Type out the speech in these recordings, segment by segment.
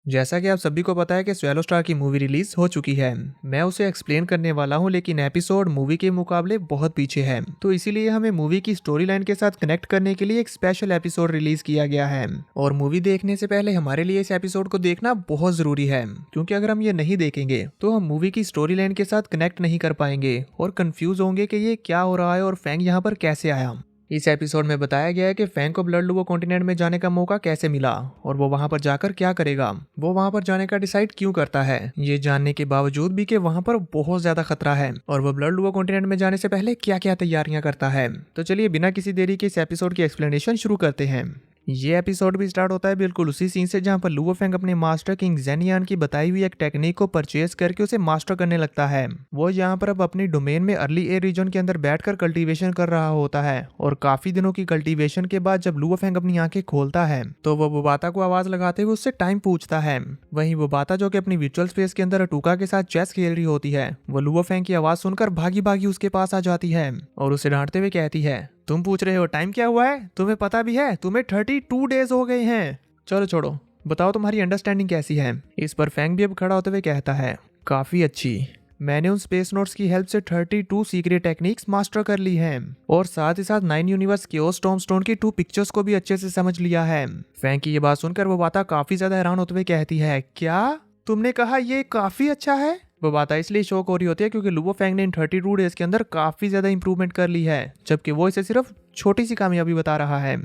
जैसा कि आप सभी को पता है कि स्वेलो स्टार की मूवी रिलीज हो चुकी है। मैं उसे एक्सप्लेन करने वाला हूं, लेकिन एपिसोड मूवी के मुकाबले बहुत पीछे है, तो इसीलिए हमें मूवी की स्टोरी लाइन के साथ कनेक्ट करने के लिए एक स्पेशल एपिसोड रिलीज किया गया है। और मूवी देखने से पहले हमारे लिए इस एपिसोड को देखना बहुत जरूरी है, क्योंकि अगर हम ये नहीं देखेंगे तो हम मूवी की स्टोरी लाइन के साथ कनेक्ट नहीं कर पाएंगे और कंफ्यूज होंगे कि ये क्या हो रहा है और फैंग यहाँ पर कैसे आया। इस एपिसोड में बताया गया है कि फैंग को ब्लड लूवो कॉन्टिनेंट में जाने का मौका कैसे मिला और वो वहां पर जाकर क्या करेगा, वो वहां पर जाने का डिसाइड क्यों करता है, ये जानने के बावजूद भी कि वहां पर बहुत ज्यादा खतरा है, और वो ब्लड लूवो कॉन्टिनेंट में जाने से पहले क्या क्या तैयारियां करता है। तो चलिए बिना किसी देरी के इस एपिसोड की एक्सप्लेनेशन शुरू करते हैं। ये एपिसोड भी स्टार्ट होता है बिल्कुल उसी सीन से जहां पर लुवो फेंग अपने मास्टर किंग जेनियान की बताई हुई एक टेक्निक को परचेज करके उसे मास्टर करने लगता है। वो यहाँ पर अब अपनी डोमेन में अर्ली एयर रीजन के अंदर बैठकर कल्टीवेशन कर रहा होता है, और काफी दिनों की कल्टीवेशन के बाद जब लुवो फेंग अपनी आंखें खोलता है तो वो बोबाता को आवाज लगाते हुए उससे टाइम पूछता है। वहीं बोबाता जो कि अपनी वर्चुअल स्पेस के अंदर अटूका के साथ चेस खेल रही होती है, वो लुवो फेंग की आवाज सुनकर भागी भागी उसके पास आ जाती है और उसे डांटते हुए कहती है, तुम पूछ रहे हो टाइम क्या हुआ है, तुम्हें पता भी है, तुम्हें 32 डेज हो गए हैं। चलो छोड़ो, बताओ तुम्हारी अंडरस्टैंडिंग कैसी है। इस पर फैंग भी अब खड़ा होते हुए कहता है, काफी अच्छी, मैंने उन स्पेस नोट्स की हेल्प से 32 सीक्रेट टेक्निक्स मास्टर कर ली हैं, और साथ ही साथ 9 यूनिवर्स केओस टॉमस्टोन की 2 पिक्चर्स को भी अच्छे से समझ लिया है। फैंग की ये बात सुनकर वो बाता काफी ज्यादा हैरान होते हुए कहती है, क्या तुमने कहा ये काफी अच्छा है। वो बात इसलिए शौक हो रही होती है क्योंकि लुवो फेंग ने इन 32 डेज के अंदर काफी ज्यादा इंप्रूवमेंट कर ली है, जबकि वो इसे सिर्फ छोटी सी कामयाबी बता रहा है,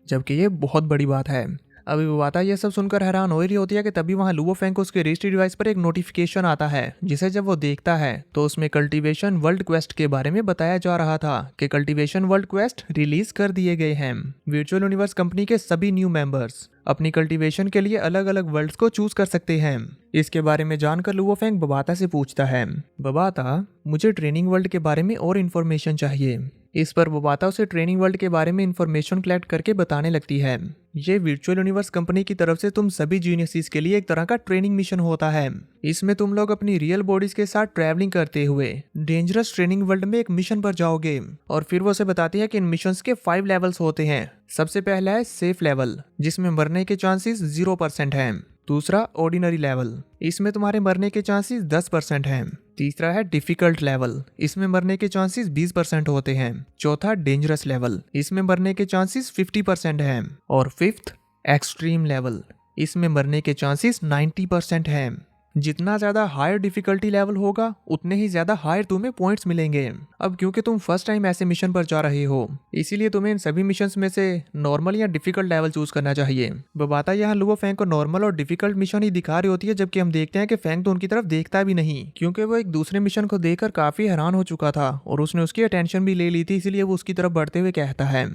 जबकि ये बहुत बड़ी बात है। अभी वो बात ये सब सुनकर हैरान हो रही होती है कि तभी वहां लुवो फेंग को उसके रजिस्ट्री डिवाइस पर एक नोटिफिकेशन आता है, जिसे जब वो देखता है तो उसमें कल्टीवेशन वर्ल्ड क्वेस्ट के बारे में बताया जा रहा था कि कल्टीवेशन वर्ल्ड क्वेस्ट रिलीज कर दिए गए हैं। वर्चुअल यूनिवर्स कंपनी के सभी न्यू मेंबर्स अपनी कल्टीवेशन के लिए अलग अलग वर्ल्ड्स को चूज कर सकते हैं। इसके बारे में जानकर लुवो फेंग बबाता से पूछता है, बबाता मुझे ट्रेनिंग वर्ल्ड के बारे में और इन्फॉर्मेशन चाहिए। इस पर बबाता उसे ट्रेनिंग वर्ल्ड के बारे में इन्फॉर्मेशन कलेक्ट करके बताने लगती है, ये वर्चुअल यूनिवर्स कंपनी की तरफ से तुम सभी जीनियसिस के लिए एक तरह का ट्रेनिंग मिशन होता है। इसमें तुम लोग अपनी रियल बॉडीज के साथ ट्रैवलिंग करते हुए डेंजरस ट्रेनिंग वर्ल्ड में एक मिशन पर जाओगे। और फिर वो उसे बताती है कि इन मिशंस के 5 लेवल्स होते हैं। सबसे पहला है सेफ लेवल, जिसमें मरने के चांसेस 0% हैं। दूसरा ऑर्डिनरी लेवल, इसमें तुम्हारे मरने के चांसेस 10% हैं। तीसरा है डिफिकल्ट लेवल, इसमें मरने के चांसेस 20% होते हैं। चौथा डेंजरस लेवल, इसमें मरने के चांसेस 50% हैं। और फिफ्थ एक्सट्रीम लेवल, इसमें मरने के चांसेस 90% हैं। जितना ज्यादा हायर डिफिकल्टी लेवल होगा उतने ही ज्यादा हायर तुम्हें पॉइंट्स मिलेंगे। अब क्योंकि तुम फर्स्ट टाइम ऐसे मिशन पर जा रहे हो, इसीलिए तुम्हें इन सभी मिशंस में से नॉर्मल या डिफिकल्ट लेवल चूज करना चाहिए। बबाता यहाँ लुवो फेंग को नॉर्मल और डिफिकल्ट मिशन ही दिखा रही होती है, जबकि हम देखते हैं कि फेंग तो उनकी तरफ देखता भी नहीं, क्योंकि वो एक दूसरे मिशन को देखकर काफी हैरान हो चुका था और उसने उसकी अटेंशन भी ले ली थी, इसीलिए वो उसकी तरफ बढ़ते हुए कहता है,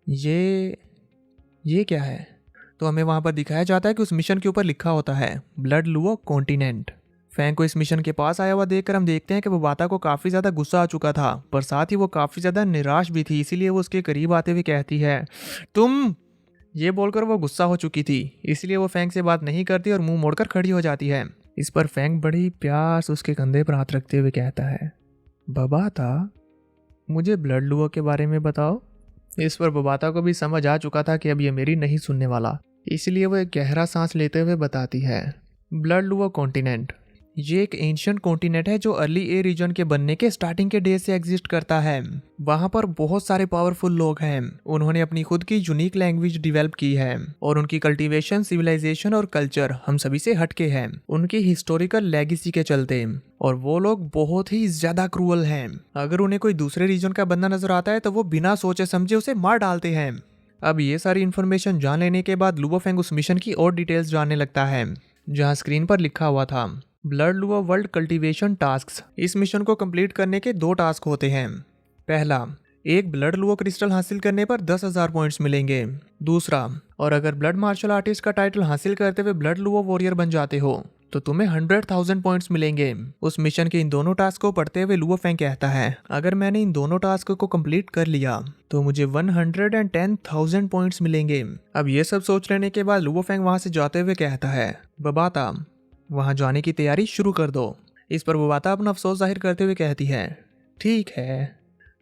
ये क्या है। तो हमें वहां पर दिखाया जाता है कि उस मिशन के ऊपर लिखा होता है ब्लड लूवो कॉन्टिनेंट। फैंग को इस मिशन के पास आया हुआ देखकर हम देखते हैं कि वो बाता को काफी ज्यादा गुस्सा आ चुका था, पर साथ ही वो काफी ज्यादा निराश भी थी, इसीलिए वो उसके करीब आते हुए कहती है, तुम। ये बोलकर वो गुस्सा हो चुकी थी, इसलिए वो फैंग से बात नहीं करती और मुंह मोड़कर खड़ी हो जाती है। इस पर फैंग बड़ी प्यार से उसके कंधे पर हाथ रखते हुए कहता है, बबाता मुझे ब्लड लूवो के बारे में बताओ। इस पर बबाता को भी समझ आ चुका था कि अब ये मेरी नहीं सुनने वाला, इसलिए वो एक गहरा सांस लेते हुए बताती है, ब्लड लूवो कॉन्टिनेंट ये एक एंशिएंट कॉन्टिनेंट है जो अर्ली ए रीजन के बनने के स्टार्टिंग के डेज से एग्जिस्ट करता है। वहां पर बहुत सारे पावरफुल लोग हैं, उन्होंने अपनी खुद की यूनिक लैंग्वेज डेवलप की है और उनकी कल्टीवेशन, सिविलाइजेशन और कल्चर हम सभी से हटके हैं उनकी हिस्टोरिकल लेगेसी के चलते। और वो लोग बहुत ही ज्यादा क्रूअल हैं। अगर उन्हें कोई दूसरे रीजन का बंदा नजर आता है तो वो बिना सोचे समझे उसे मार डालते हैं। अब ये सारी इन्फॉर्मेशन जान लेने के बाद लुवो फेंग उस मिशन की और डिटेल्स जानने लगता है, जहाँ स्क्रीन पर लिखा हुआ था ब्लड लूवो वर्ल्ड कल्टीवेशन टास्क्स। इस मिशन को कंप्लीट करने के 2 टास्क होते हैं। पहला, एक ब्लड लूवो क्रिस्टल हासिल करने पर 10,000 पॉइंट्स मिलेंगे। दूसरा, और अगर ब्लड मार्शल आर्टिस्ट का टाइटल हासिल करते हुए ब्लड लूवो वॉरियर बन जाते हो तो तुम्हें 100,000 पॉइंट्स मिलेंगे। उस मिशन के इन दोनों टास्क को पढ़ते हुए लुवो फेंग कहता है, अगर मैंने इन दोनों टास्क को कंप्लीट कर लिया तो मुझे 110,000 पॉइंट्स मिलेंगे। अब ये सब सोच लेने के बाद लुवो फेंग वहां से जाते हुए कहता है, बबाता वहां जाने की तैयारी शुरू कर दो। इस पर बबाता अपना अफसोस जाहिर करते हुए कहती है, ठीक है,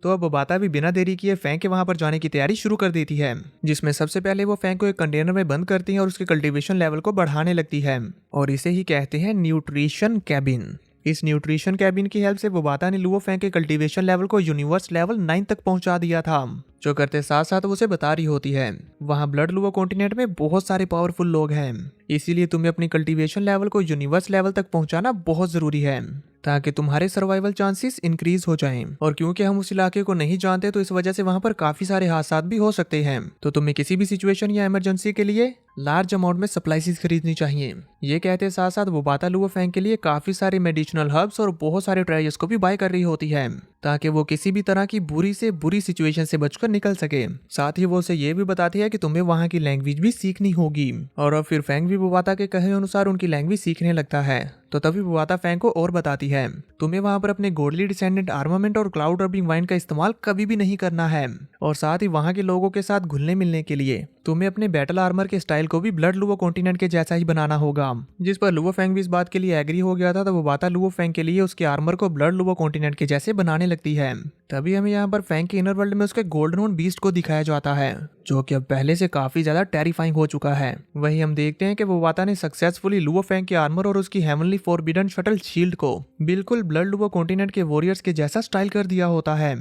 तो अब बाता भी बिना देरी किए फैंग के वहां पर जाने की तैयारी शुरू कर देती है, जिसमें सबसे पहले वो फैंग को एक कंटेनर में बंद करती है और उसके कल्टीवेशन लेवल को बढ़ाने लगती है, और इसे ही कहते हैं न्यूट्रिशन कैबिन। इस न्यूट्रिशन कैबिन की हेल्प से वोबाता ने लुओ फैंग के कल्टीवेशन लेवल को यूनिवर्स लेवल 9 तक पहुंचा दिया था। जो करते साथ साथ वो उसे बता रही होती है वहां ब्लड लुओ कॉन्टिनेंट में बहुत सारे पावरफुल लोग हैं, इसीलिए तुम्हें अपनी कल्टीवेशन लेवल को यूनिवर्स लेवल तक पहुंचाना बहुत जरूरी है ताकि तुम्हारे सर्वाइवल चांसेस इंक्रीज हो जाएं। और क्योंकि हम उस इलाके को नहीं जानते तो इस वजह से वहां पर काफी सारे हादसा भी हो सकते हैं, तो तुम्हें किसी भी सिचुएशन या इमरजेंसी के लिए लार्ज अमाउंट में सप्लाईज खरीदनी चाहिए। ये कहते साथ साथ वोबाता लुओ फैंग के लिए काफी सारे मेडिसिनल हर्ब्स और बहुत सारे ट्रेजर्स को भी बाय कर रही होती है ताकि वो किसी भी तरह की बुरी से बुरी सिचुएशन से बचकर निकल सके। साथ ही वो उसे ये भी बताती है कि तुम्हें वहाँ की लैंग्वेज भी सीखनी होगी, और अब फिर फैंग भी वोबाता के कहे अनुसार उनकी लैंग्वेज सीखने लगता है। तो तभी वोबाता फैंग को और बताती है तुम्हें वहां पर अपने गॉडली डिसेंडेंट आर्मामेंट और क्लाउड रबिंग वाइन का इस्तेमाल कभी भी नहीं करना है, और साथ ही वहां के लोगों के साथ घुलने मिलने के लिए तुम्हें अपने बैटल आर्मर के स्टाइल को भी ब्लड लुओ कॉन्टिनेंट के जैसा ही बनाना होगा। जिस पर लुओ फैंग भी इस बात के लिए एग्री हो गया था, तो वोबाता लुओ फैंग के लिए उसके आर्मर को ब्लड लुओ कॉन्टिनेंट के जैसे बनाने लगती है। तभी हमें यहाँ पर फैंग के इनर वर्ल्ड में उसके गोल्डन हॉर्न बीस्ट को दिखाया जाता है, जो कि अब पहले से काफी ज्यादा टेरिफाइंग हो चुका है। वहीं हम देखते हैं कि वोबाता ने सक्सेसफुली लुओ फैंग के आर्मर और उसकी हेवनली फॉरबिडन शटल शील्ड को बिल्कुल ब्लड लुओ कॉन्टिनेंट के वॉरियर्स के जैसा स्टाइल कर दिया होता है,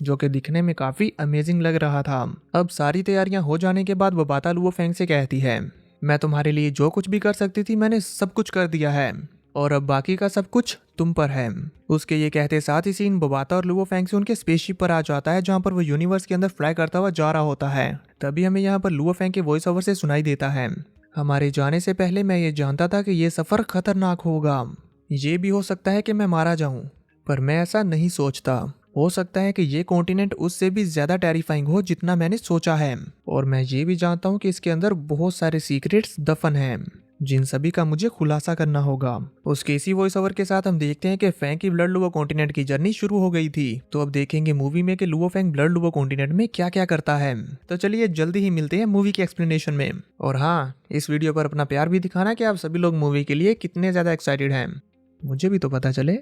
जो कि दिखने में काफी अमेजिंग लग रहा था। अब सारी तैयारियां हो जाने के बाद वोबाता लुओ फैंग से कहती है मैं तुम्हारे लिए जो कुछ भी कर सकती थी मैंने सब कुछ कर दिया है, और अब बाकी का सब कुछ तुम पर है। उसके ये कहते साथ ही सीन वोबाता और लुओ फैंग से उनके स्पेसशिप पर आ जाता है, जहां पर वो यूनिवर्स के अंदर फ्लाई करता हुआ जा रहा होता है। तभी हमें यहाँ पर लुओ फैंग के वॉइस ओवर से सुनाई देता है हमारे जाने से पहले मैं ये जानता था कि ये सफर खतरनाक होगा। ये भी हो सकता है कि मैं मारा जाऊं, पर मैं ऐसा नहीं सोचता। हो सकता है कि ये कॉन्टिनेंट उससे भी ज्यादा टेरिफाइंग हो जितना मैंने सोचा है, और मैं ये भी जानता हूँ कि इसके अंदर बहुत सारे सीक्रेट्स दफन हैं जिन सभी का मुझे खुलासा करना होगा। उसके इसी वॉइस ओवर के साथ हम देखते हैं कि फैंग की ब्लड लुओ कॉन्टिनेंट की जर्नी शुरू हो गई थी। तो अब देखेंगे मूवी में कि Luo Fang blood Luo continent में क्या क्या करता है। तो चलिए जल्दी ही मिलते हैं मूवी के एक्सप्लेनेशन में। और हाँ, इस वीडियो पर अपना प्यार भी दिखाना कि आप सभी लोग मूवी के लिए कितने ज्यादा एक्साइटेड हैं, मुझे भी तो पता चले।